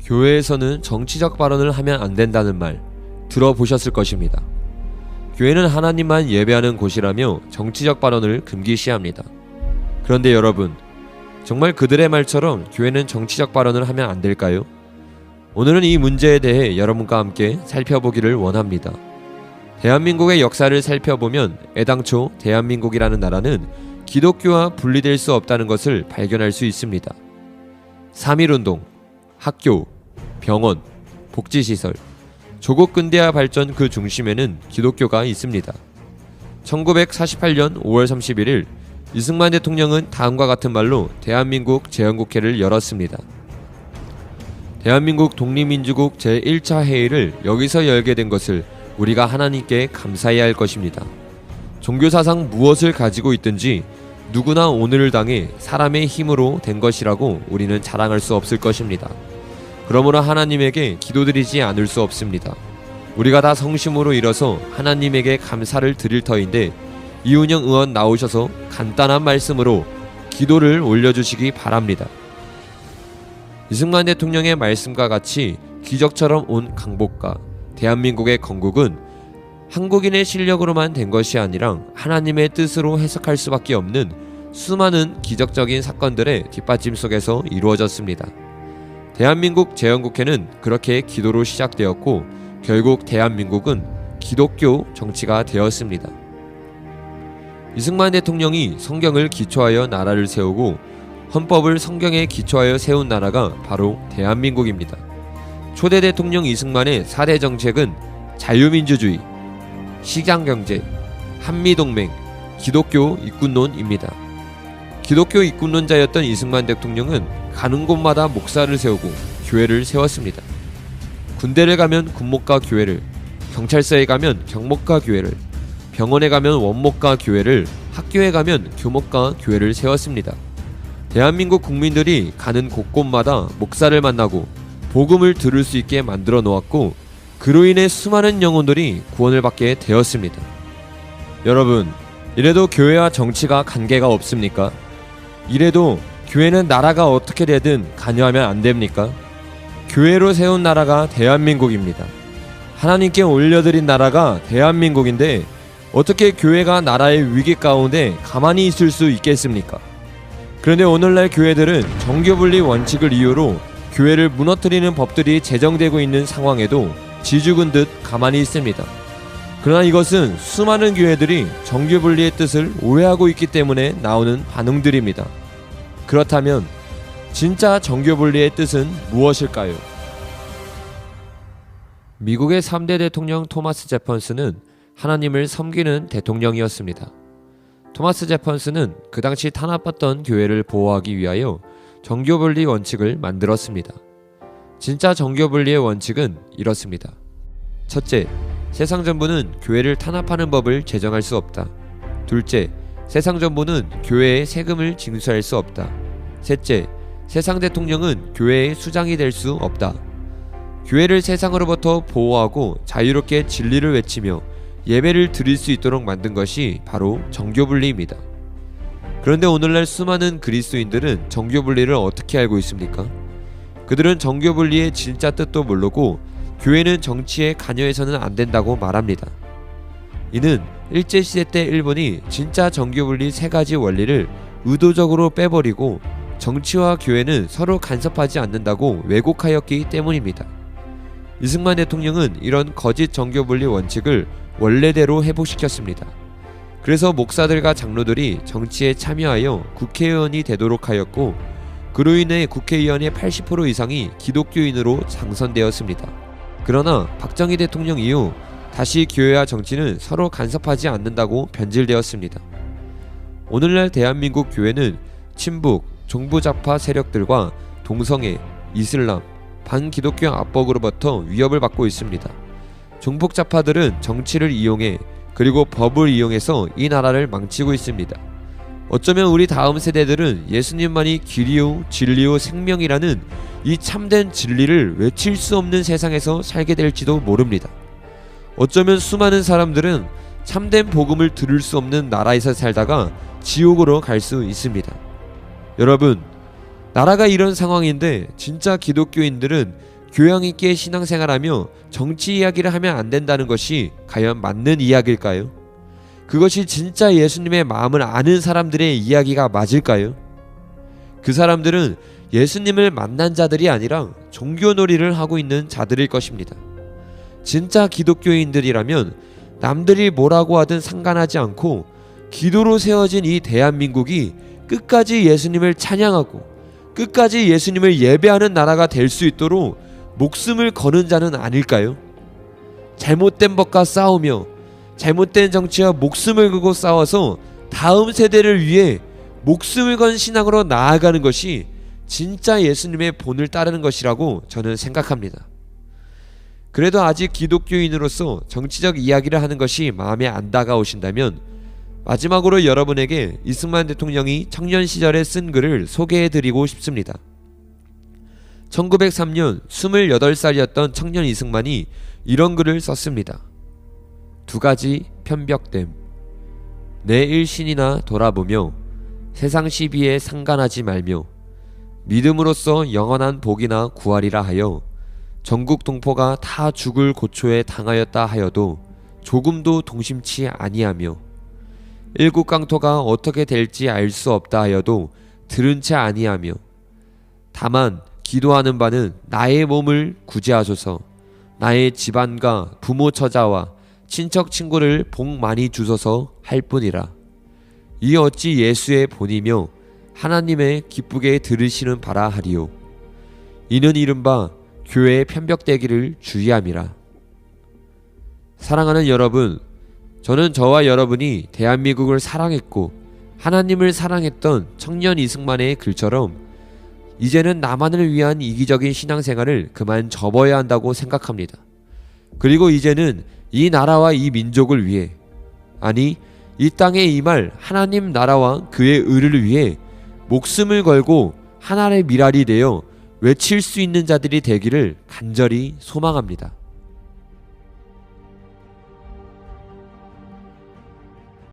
교회에서는 정치적 발언을 하면 안 된다는 말 들어보셨을 것입니다. 교회는 하나님만 예배하는 곳이라며 정치적 발언을 금기시합니다. 그런데 여러분, 정말 그들의 말처럼 교회는 정치적 발언을 하면 안 될까요? 오늘은 이 문제에 대해 여러분과 함께 살펴보기를 원합니다. 대한민국의 역사를 살펴보면 애당초 대한민국이라는 나라는 기독교와 분리될 수 없다는 것을 발견할 수 있습니다. 3.1운동, 학교, 병원, 복지시설, 조국 근대화 발전 그 중심에는 기독교가 있습니다. 1948년 5월 31일 이승만 대통령은 다음과 같은 말로 대한민국 재헌국회를 열었습니다. 대한민국 독립민주국 제1차 회의를 여기서 열게 된 것을 우리가 하나님께 감사해야 할 것입니다. 종교사상 무엇을 가지고 있든지 누구나 오늘을 당해 사람의 힘으로 된 것이라고 우리는 자랑할 수 없을 것입니다. 그러므로 하나님에게 기도드리지 않을 수 없습니다. 우리가 다 성심으로 일어서 하나님에게 감사를 드릴 터인데 이은영 의원 나오셔서 간단한 말씀으로 기도를 올려주시기 바랍니다. 이승만 대통령의 말씀과 같이 기적처럼 온 강복과 대한민국의 건국은 한국인의 실력으로만 된 것이 아니라 하나님의 뜻으로 해석할 수밖에 없는 수많은 기적적인 사건들의 뒷받침 속에서 이루어졌습니다. 대한민국 재헌국회는 그렇게 기도로 시작되었고 결국 대한민국은 기독교 정치가 되었습니다. 이승만 대통령이 성경을 기초하여 나라를 세우고 헌법을 성경에 기초하여 세운 나라가 바로 대한민국입니다. 초대 대통령 이승만의 4대 정책은 자유민주주의, 시장경제, 한미동맹, 기독교 이꾼론입니다. 기독교 이꾼론자였던 이승만 대통령은 가는 곳마다 목사를 세우고 교회를 세웠습니다. 군대를 가면 군목과 교회를, 경찰서에 가면 경목과 교회를, 병원에 가면 원목과 교회를, 학교에 가면 교목과 교회를 세웠습니다. 대한민국 국민들이 가는 곳곳마다 목사를 만나고 복음을 들을 수 있게 만들어 놓았고 그로 인해 수많은 영혼들이 구원을 받게 되었습니다. 여러분, 이래도 교회와 정치가 관계가 없습니까? 이래도 교회는 나라가 어떻게 되든 관여하면 안 됩니까? 교회로 세운 나라가 대한민국입니다. 하나님께 올려드린 나라가 대한민국인데 어떻게 교회가 나라의 위기 가운데 가만히 있을 수 있겠습니까? 그런데 오늘날 교회들은 정교분리 원칙을 이유로 교회를 무너뜨리는 법들이 제정되고 있는 상황에도 지죽은 듯 가만히 있습니다. 그러나 이것은 수많은 교회들이 정교분리의 뜻을 오해하고 있기 때문에 나오는 반응들입니다. 그렇다면 진짜 정교분리의 뜻은 무엇일까요? 미국의 3대 대통령 토마스 제퍼슨은 하나님을 섬기는 대통령이었습니다. 토마스 제퍼슨은 그 당시 탄압받던 교회를 보호하기 위하여 정교분리 원칙을 만들었습니다. 진짜 정교분리의 원칙은 이렇습니다. 첫째, 세상 정부는 교회를 탄압하는 법을 제정할 수 없다. 둘째, 세상 정부는 교회에 세금을 징수할 수 없다. 셋째, 세상 대통령은 교회의 수장이 될 수 없다. 교회를 세상으로부터 보호하고 자유롭게 진리를 외치며 예배를 드릴 수 있도록 만든 것이 바로 정교분리입니다. 그런데 오늘날 수많은 그리스도인들은 정교분리를 어떻게 알고 있습니까? 그들은 정교분리의 진짜 뜻도 모르고 교회는 정치에 관여해서는 안 된다고 말합니다. 이는 일제시대 때 일본이 진짜 정교분리 3가지 원리를 의도적으로 빼버리고 정치와 교회는 서로 간섭하지 않는다고 왜곡하였기 때문입니다. 이승만 대통령은 이런 거짓 정교분리 원칙을 원래대로 회복시켰습니다. 그래서 목사들과 장로들이 정치에 참여하여 국회의원이 되도록 하였고 그로 인해 국회의원의 80% 이상이 기독교인으로 당선되었습니다. 그러나 박정희 대통령 이후 다시 교회와 정치는 서로 간섭하지 않는다고 변질되었습니다. 오늘날 대한민국 교회는 친북, 종부좌파 세력들과 동성애, 이슬람, 반기독교 압박으로부터 위협을 받고 있습니다. 종북좌파들은 정치를 이용해 그리고 법을 이용해서 이 나라를 망치고 있습니다. 어쩌면 우리 다음 세대들은 예수님만이 길이요 진리요 생명이라는 이 참된 진리를 외칠 수 없는 세상에서 살게 될지도 모릅니다. 어쩌면 수많은 사람들은 참된 복음을 들을 수 없는 나라에서 살다가 지옥으로 갈 수 있습니다. 여러분, 나라가 이런 상황인데 진짜 기독교인들은 교양 있게 신앙생활하며 정치 이야기를 하면 안 된다는 것이 과연 맞는 이야기일까요? 그것이 진짜 예수님의 마음을 아는 사람들의 이야기가 맞을까요? 그 사람들은 예수님을 만난 자들이 아니라 종교놀이를 하고 있는 자들일 것입니다. 진짜 기독교인들이라면 남들이 뭐라고 하든 상관하지 않고 기도로 세워진 이 대한민국이 끝까지 예수님을 찬양하고 끝까지 예수님을 예배하는 나라가 될 수 있도록 목숨을 거는 자는 아닐까요? 잘못된 법과 싸우며 잘못된 정치와 목숨을 걸고 싸워서 다음 세대를 위해 목숨을 건 신앙으로 나아가는 것이 진짜 예수님의 본을 따르는 것이라고 저는 생각합니다. 그래도 아직 기독교인으로서 정치적 이야기를 하는 것이 마음에 안 다가오신다면 마지막으로 여러분에게 이승만 대통령이 청년 시절에 쓴 글을 소개해드리고 싶습니다. 1903년 28살이었던 청년 이승만이 이런 글을 썼습니다. 2가지 편벽됨. 내 일신이나 돌아보며 세상 시비에 상관하지 말며 믿음으로써 영원한 복이나 구하리라 하여 전국 동포가 다 죽을 고초에 당하였다 하여도 조금도 동심치 아니하며 일국강토가 어떻게 될지 알 수 없다 하여도 들은 채 아니하며 다만 기도하는 바는 나의 몸을 구제하소서 나의 집안과 부모 처자와 친척 친구를 복 많이 주소서 할 뿐이라. 이 어찌 예수의 본이며 하나님의 기쁘게 들으시는 바라 하리요. 이는 이른바 교회의 편벽되기를 주의함이라. 사랑하는 여러분, 저는 저와 여러분이 대한민국을 사랑했고 하나님을 사랑했던 청년 이승만의 글처럼 이제는 나만을 위한 이기적인 신앙생활을 그만 접어야 한다고 생각합니다. 그리고 이제는 이 나라와 이 민족을 위해, 아니 이 땅에 임할 하나님 나라와 그의 의를 위해 목숨을 걸고 하나의 미랄이 되어 외칠 수 있는 자들이 되기를 간절히 소망합니다.